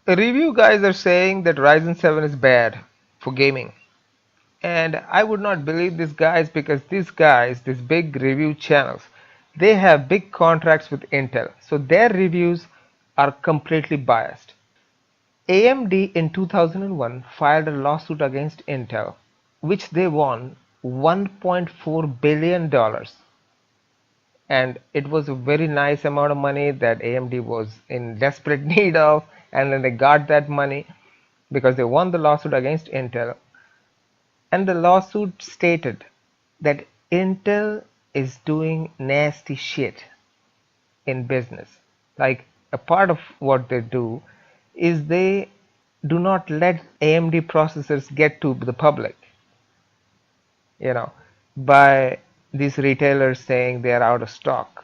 Review guys are saying that Ryzen 7 is bad for gaming. And I would not believe these guys because these guys, these big review channels, they have big contracts with Intel. So their reviews are completely biased. AMD in 2001 filed a lawsuit against Intel, which they won $1.4 billion. And it was a very nice amount of money that AMD was in desperate need of, and then they got that money because they won the lawsuit against Intel. And the lawsuit stated that Intel is doing nasty shit in business. Like, a part of what they do is they do not let AMD processors get to the public, you know, by these retailers saying they are out of stock.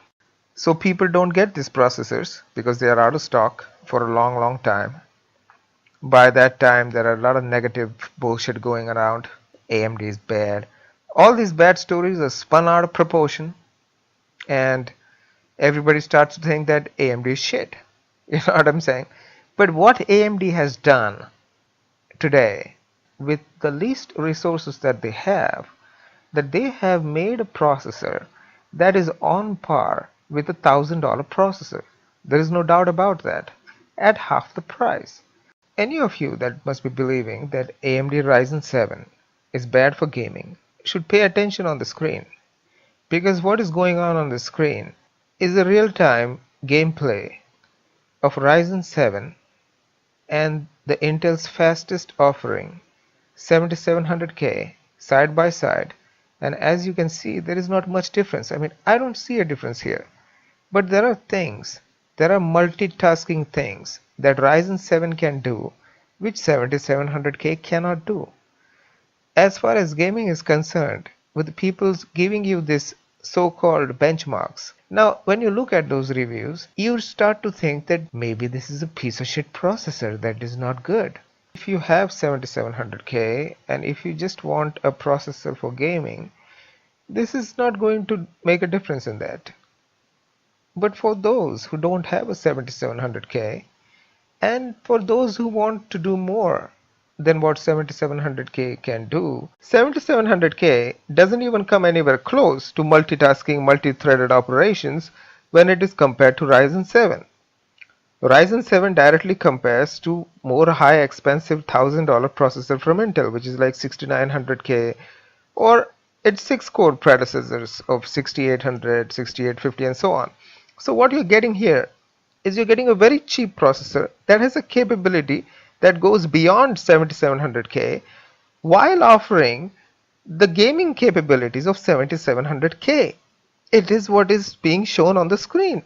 So people don't get these processors because they are out of stock for a long, long time. By that time, there are a lot of negative bullshit going around. AMD is bad. All these bad stories are spun out of proportion, and everybody starts to think that AMD is shit. You know what I'm saying? But what AMD has done today with the least resources that they have, that they have made a processor that is on par with $1,000 processor. There is no doubt about that, at half the price. Any of you that must be believing that AMD Ryzen 7 is bad for gaming should pay attention on the screen, because what is going on the screen is a real-time gameplay of Ryzen 7 and the Intel's fastest offering 7700K side by side, and as you can see, there is not much difference. I mean, I don't see a difference here, but there are multitasking things that Ryzen 7 can do which 7700K cannot do. As far as gaming is concerned, with people giving you this so-called benchmarks, now when you look at those reviews, you start to think that maybe this is a piece of shit processor that is not good. If you have 7700K and if you just want a processor for gaming, this is not going to make a difference in that. But for those who don't have a 7700K, and for those who want to do more than what 7700K can do, 7700K doesn't even come anywhere close to multitasking, multi-threaded operations when it is compared to Ryzen 7. Ryzen 7 directly compares to more high expensive $1,000 processor from Intel, which is like 6900K, or its 6-core predecessors of 6800, 6850 and so on. So what you're getting here is you're getting a very cheap processor that has a capability that goes beyond 7700K while offering the gaming capabilities of 7700K. It is what is being shown on the screen.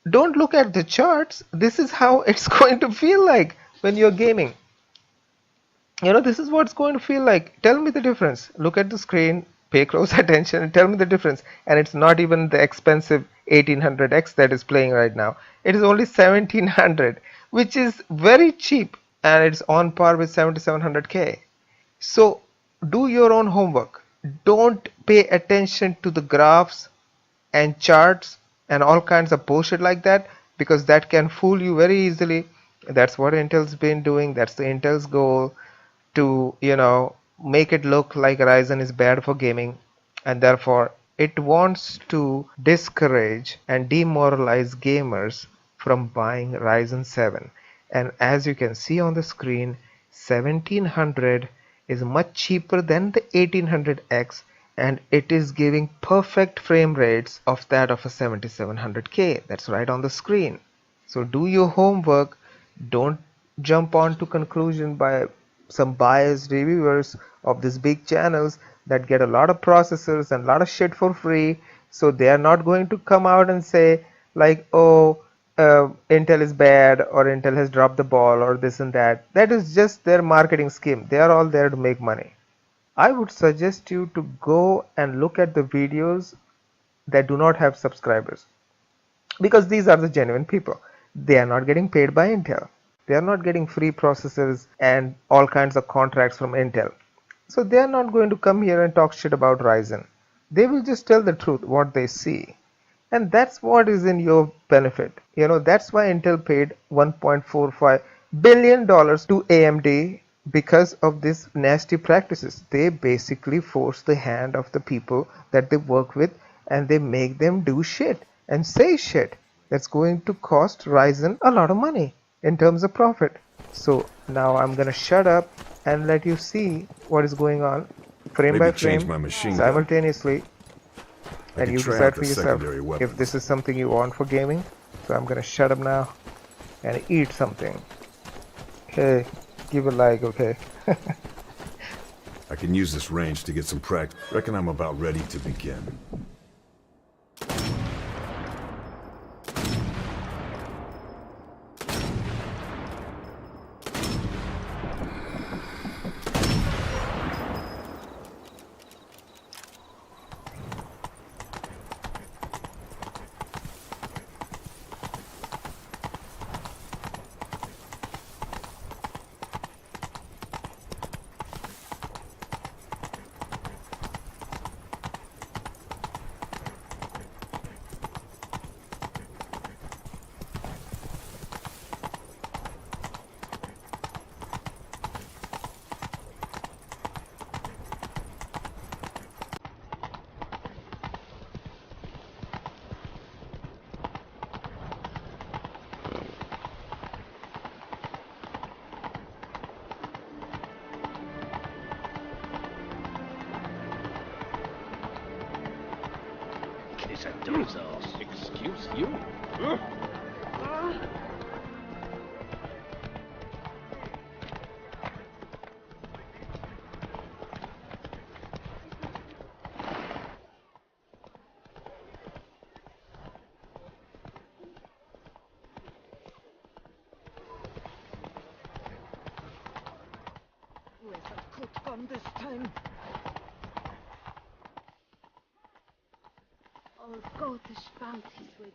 Don't look at the charts. This is how it's going to feel like when you're gaming. This is what it's going to feel like. Tell me the difference. Look at the screen, pay close attention, and tell me the difference. And it's not even the expensive 1800X that is playing right now. It is only 1700, which is very cheap, and it's on par with 7700K. So do your own homework. Don't pay attention to the graphs and charts and all kinds of bullshit like that, because that can fool you very easily. That's what Intel's been doing. That's the Intel's goal, to make it look like Ryzen is bad for gaming, and therefore it wants to discourage and demoralize gamers from buying Ryzen 7. And as you can see on the screen, 1700 is much cheaper than the 1800X, and it is giving perfect frame rates of that of a 7700K. That's right on the screen. So do your homework. Don't jump on to conclusion by some biased reviewers of these big channels that get a lot of processors and a lot of shit for free. So they are not going to come out and say like, oh, Intel is bad, or Intel has dropped the ball, or this and that. That is just their marketing scheme. They are all there to make money. I would suggest you to go and look at the videos that do not have subscribers, because these are the genuine people. They are not getting paid by Intel. They are not getting free processors and all kinds of contracts from Intel. So they are not going to come here and talk shit about Ryzen. They will just tell the truth, what they see. And that's what is in your benefit. That's why Intel paid 1.45 $1 billion to AMD because of these nasty practices. They basically force the hand of the people that they work with, and they make them do shit and say shit that's going to cost Ryzen a lot of money in terms of profit. So now I'm gonna shut up and let you see what is going on frame by Maybe change frame my machine gun. simultaneously, I and could you try out decide the for yourself secondary if weapons. this is something you want for gaming. So I'm gonna shut up now and eat something. Okay, give a like, okay? I can use this range to get some practice. Reckon I'm about ready to begin. It's a doze ass. Excuse you? Where's that cook gone this time? Oh, Gott, the Spaß ist with